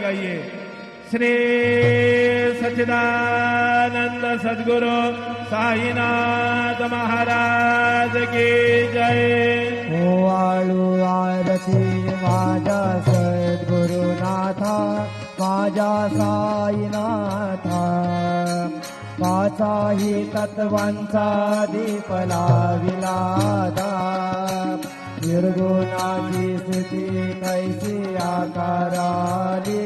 गाइए। श्री सच्चिदानंद सद्गुरु साईनाथ महाराज की जय। ओवाळू आरती माझ्या सद्गुरुनाथा, माझ्या साईनाथा, पाचाही तत्वांचा दीप लाविलादा, निर्गुणाची स्थिती कैसी आकाराली,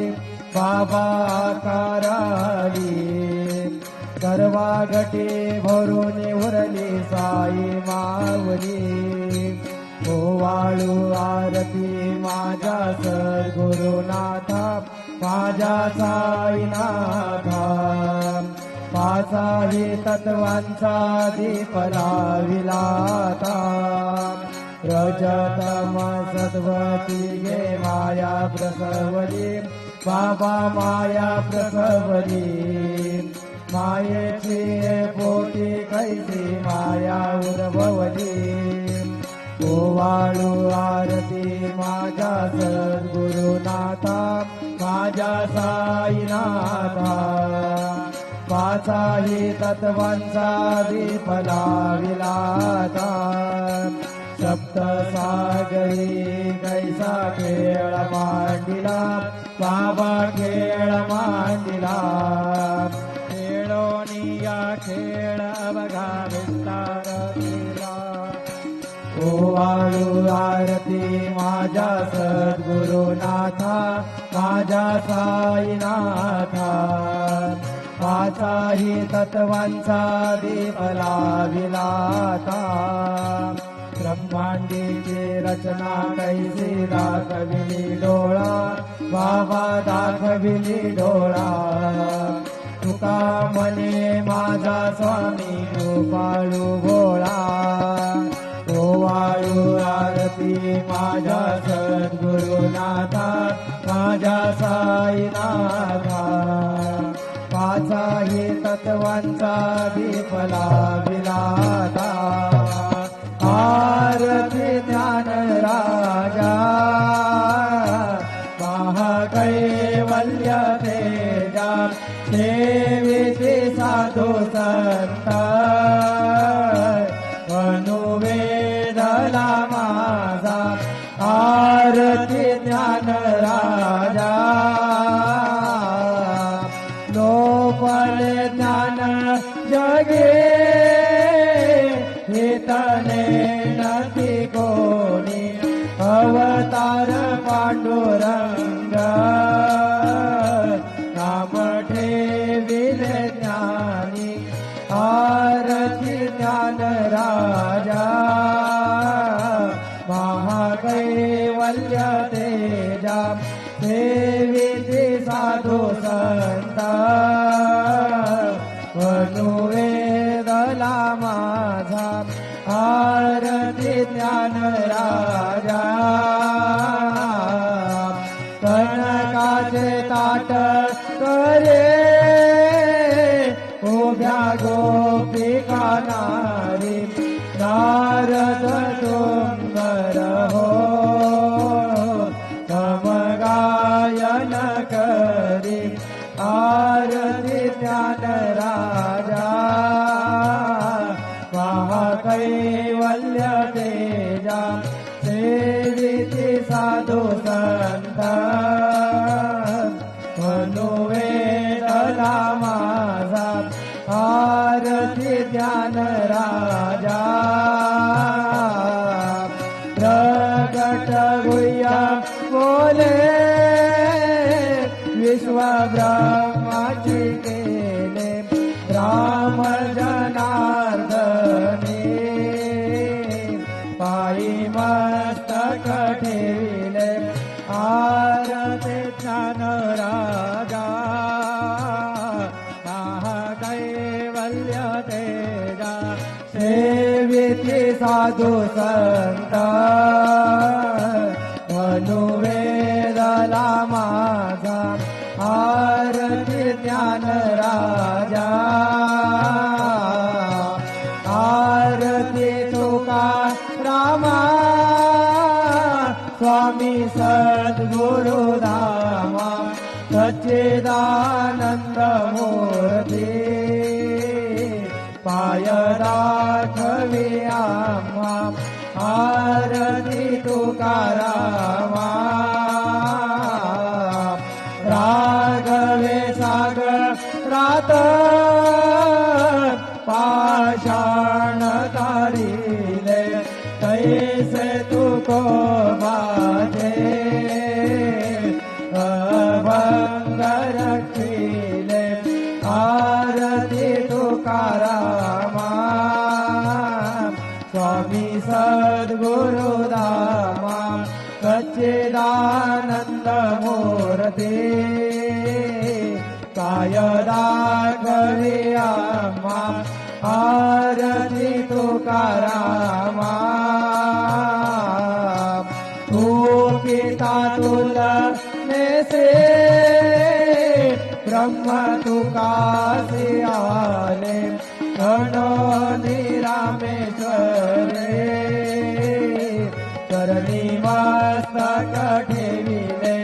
बाबा आकाराली, सर्वा घटी भरून उरली साई मावली। ओवाळू आरती माझ्या सद्गुरुनाथा, माझ्या साईनाथा, पाचाही तत्वांचा दीप लाविलाता, रजतम सद्वती गे माया प्रसवली, बाबा माया प्रसवली, मायेची पोटी कैसी माया उद्भवली। ओवाळू आरती माझ्या सद्गुरुनाथा, माझ्या साईनाथा, पाचाही तत्वांचा दीप लाविलाता, सप्तसागरी कैसा खेळ मांडिला, बाबा खेळ मांडिला, खेळोनिया खेळ बघा विस्तार केला। ओवाळू आरती माझ्या सद्गुरुनाथा, माझ्या साईनाथा, पाचाही तत्वांचा दीप लाविलाता, ब्रह्मांडीची रचना कैसी दाखविली डोळा, बाबा दाखविली डोळा, तुका म्हणे माझा स्वामी गोपाळू भोळा। ओवाळू आरती माझ्या सद्गुरुनाथा, माझ्या साईनाथा, पाचाही तत्वांचा दीप लाविलाता, आरती ज्ञान राजा, महाकैवल्य तेजा, सेविती साधू संत, अनुवेदला माझा, आरती ज्ञान राजा, लोपल ज्ञान जगे, हितने नती कोणी, अवतार पांडुरंग, नाम ठेविले ज्ञानी, आरती ज्ञान राजा, महाकैवल्य तेजा, सेविती साधू संत, अनुवेदला माझा, आरती ज्ञान राजा, कनकाचे ताट करे, उभ्या गोपिका नारी, नारद डोंगर हो, समगायन करी, आरती ज्ञान राजा, महाकैवल्य तेजा, सेविती साधू संत, अनुवेदला माझा, आरती ज्ञान राजा, प्रगट गुह्य बोले, विश्व ब्रह्माची केले, राम जनार्दने, पायी मस्तक ठेविले, आरती ज्ञान राजा, महाकैवल्य तेजा, सेविती साधू संत, अनुवेदला माझा, आरती ज्ञान राजा, आरती तुका रामा, स्वामी सद्गुरु धामा, सच्चिदानंद मूर्ती पाय दाखवी आम्हा आरती तुकारामा राघवे सागरात पाषाण तारिले तैसे तुको माझे अभंग रखिले आरती तुकारामा स्वामी सद्गुरुदामा सच्चिदानंद मूर्ती काय दाखवी आम्हा आरती तुकारामा तू पिता तुलनेसे ब्रह्म तुकासी आले गणोनी रामेश्वरे करणी मस्तक ठेविले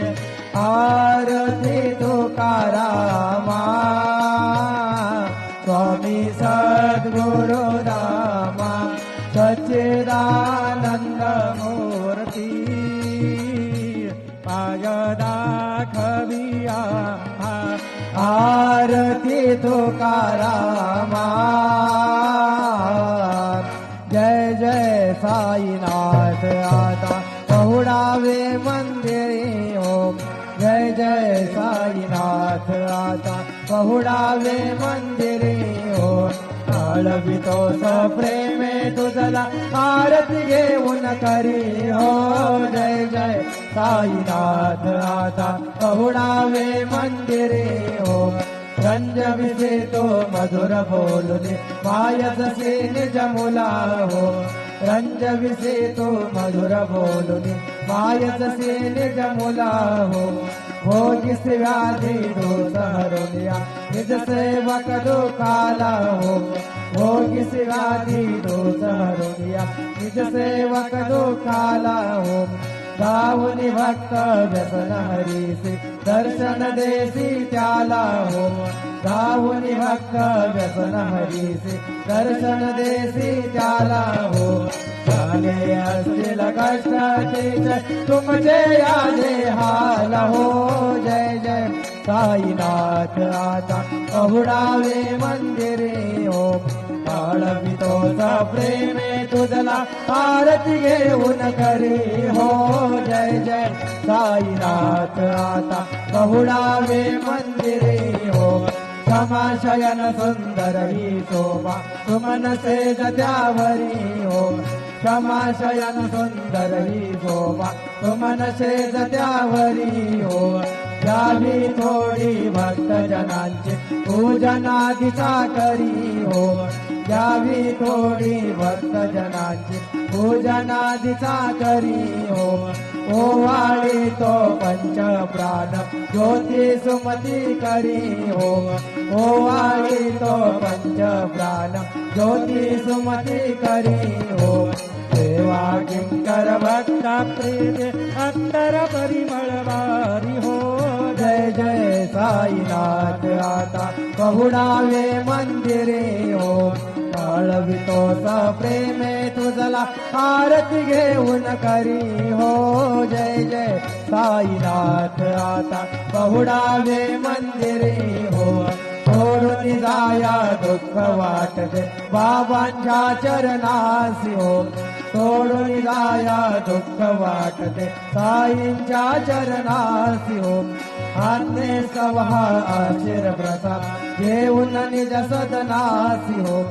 आरती तुकारामा स्वामी सद्गुरुदामा सच्चिदानंद मूर्ती पाय दाखवी आम्हा आरती तुकारामा जय जय साईनाथ आता पहुडावे मंदिरी ओम जय जय साईनाथ आता पहुडावे मंदिरी ओम आळवितो प्रेमे तुझला आरती घेऊन करी हो जय जय साईनाथ आता पहुडावे मंदिरे हो रंजविसे तो मधुर बोलुने मायजसे निज मुला हो रंजविसे तो मधुर बोलुने मायजसे निज मुला हो भोगिस व्याधी दोष हरुनिया निज सेवक दुखाला हो भोगिस व्याधी दोष हरुनिया निज सेवक दुखाला हो गाऊनी भक्त व्यसन हरीसी दर्शन देसी त्याला हो गाऊनी भक्त व्यसन हरीसी दर्शन देसी त्याला हो झाले असतील कष्ट तुमचे यादे हाल हो जय जय साईनाथ आता पहुडावे मंदिरे हो आळवितो प्रेमे तुझला आरती घेऊन करी हो जय जय साईनाथ आता पहुडावे मंदिरे हो क्षमाशयन सुंदर ही शोभा सुमन से त्यावरी हो क्षमाशयन सुंदर ही शोभा सुमन से त्यावरी हो यावी थोडी भक्त जनांची पूजनादिचा करी हो यावी थोडी भक्त जनांची पूजनादिचा करी हो ओवाळी तो पंच प्राण ज्योती सुमती करी हो ओवाळी तो पंच प्राण ज्योती सुमती करी हो सेवा किंकर भक्त प्रिय अंतर परिमळ वारी हो जय जय साईनाथ आता पहुडावे मंदिरे हो आळवितो प्रेमे तुझला आरती घेऊन करी हो जय जय साईनाथ आता पहुडावे मंदिरे हो सोडून जाया दुःख वाटते बाबांच्या चरणासी हो सोडून जाया दुःख वाटते साईंच्या चरणासी हो अन्य सवहा आशीर प्रसाद घेऊन निज सदनासी हो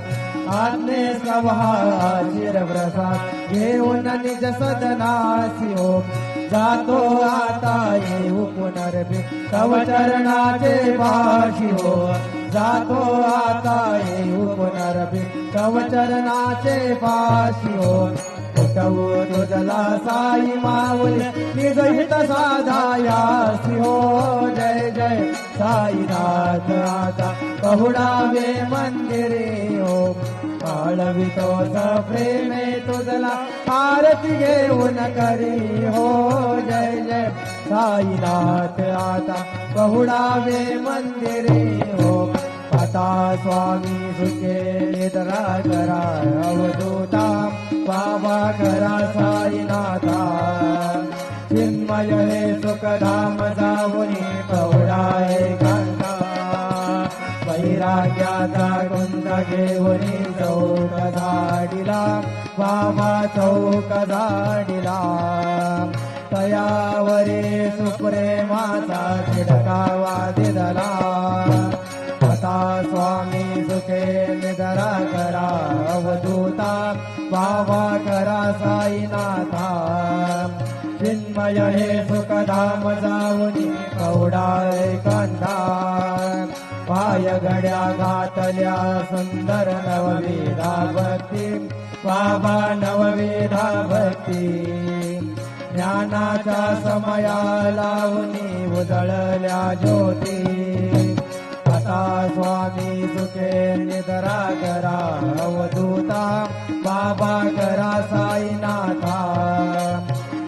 अन्य सवहा आशीर प्रसाद घेऊन निज सदनासी हो जातो आता येऊ पुनर्भी तव चरणाचे पाशी हो जातो आता येऊ पुनर्भी तव चरणाचे पाशी हो उठवू तुझला साई माऊली निजहित साधायासी हो जय जय साईनाथ आता पहुडावे मंदिरे हो आळवितो प्रेमे तुझला आरती घेऊन करी हो जय जय साईनाथ आता पहुडावे मंदिरे हो आता स्वामी सुखे निद्रा करा अवधूता बाबा करा साईनाथा चिन्मय हे सुखधाम जाऊनी पहुडाए कांता वैराग्याचा कुंद घेऊनी चौक झाडिला बाबा चौक झाडिला तयावरे सुप्रेमाचा छिडकावा दिदला आता स्वामी सुखे निद्रा करा अवधूता बाबा करा साईनाथा चिन्मय हे सुखधाम जाऊनी कवडाय कंठा पाय घड्या घातल्या सुंदर नवविधा भक्ती बाबा नवविधा भक्ती ज्ञानाच्या समया लावणी उजळल्या ज्योती आता स्वामी सुखे निद्रा करा अवधूता बाबा करा साईनाथा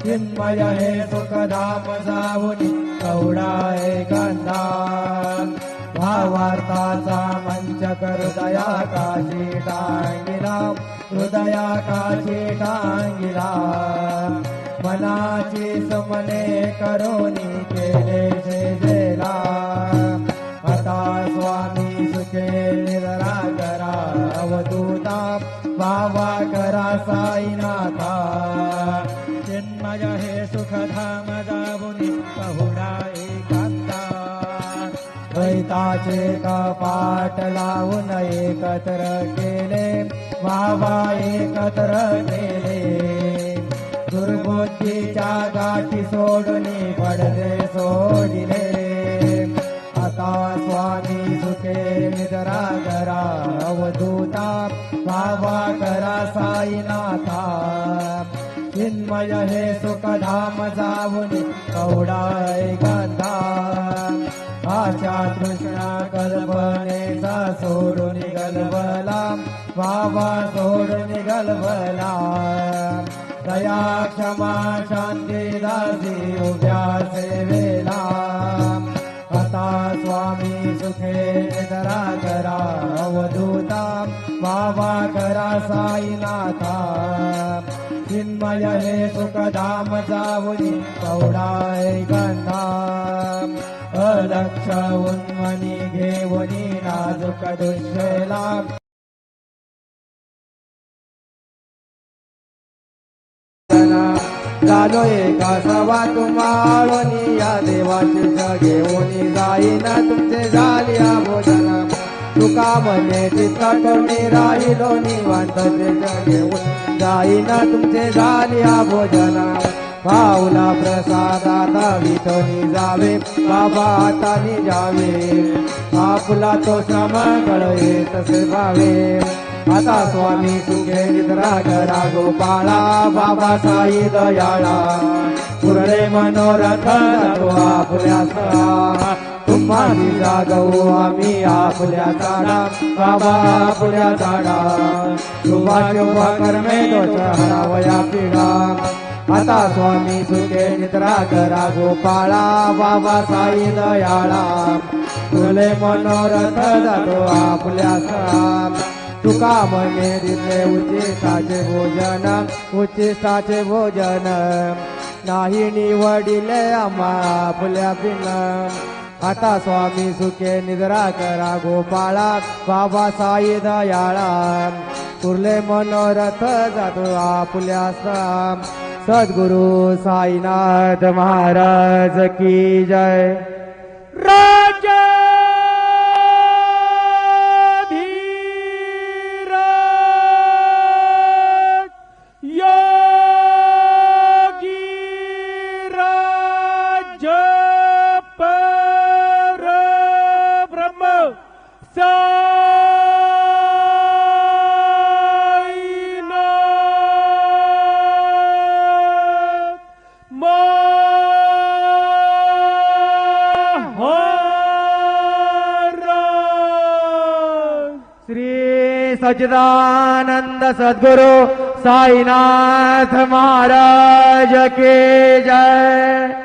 चिन्मय हे सुखधाम जाऊनी कवडाय कंदा भावार्थाचा मंच हृदया काशी टांगिला हृदया काशी टांगिला मनाची सुमने करोनी केले जेला आता स्वामी सुखे निद्रा करा अवधूता बाबा करा साईनाथा चिन्मय हे सुखधाम जाऊनी पहुडा एकांता द्वैताचे कपाट लावून एकत्र केले बाबा एकत्र केले दुर्बुद्धीच्या गाठी सोडून पडदे सोडिले आता स्वामी सुखे निद्रा करा अवधूता बाबा करा साईनाथा चिन्मय हे सुखधाम जाऊनी कवडाय गंधा आशा तृष्णा कल्पनेचा सोडून गलबला बाबा सोडून गलबला दया क्षमा शांती दासी उभ्या सेवेला आता स्वामी सुखे निद्रा करा अवधूता बाबा करा साईनाथा चिन्मय हे सुखधाम जाऊनी कवडाय गंधा अलक्ष उन्मनी घेऊनी नाजुक दुष्यला झालो एका सवा तुम्हालोनी या देवाचे घेऊन जाईना तुमचे झाली भोजन तुका म्हणे चित्ता कमी राहिलो निवांतचे घेऊन जाईना तुमचे झाली भोजन पाऊला प्रसादाता विठोनी जावे बाबा हातानी जावे आपला तो श्रम कळये तसे भावे आता स्वामी सुखे निद्रा करा गोपाळा बाबा साई दयाळा पुरळे मनोरथ जातो आपल्या तुम्हाला जागवू आम्ही आपल्या झाडा बाबा आपल्या झाडा शुभा शुभा कर्मे दोष हरावया पिढा आता स्वामी सुखे निद्रा करा गोपाळा बाबा साई दयाळा तुले मनोरथ जातो आपल्या तुका म्हणे दिले उचिष्टाचे भोजन नाही निवडिले आम्हा आपल्या बिन आता स्वामी सुखे निद्रा करा गोपाळा बाबा साई दयाळा तुरले मनोरथ जातो आपल्या सद्गुरु साईनाथ महाराज की जय। राजा सच्चिदानंद सद्गुरु साईनाथ महाराज के जय।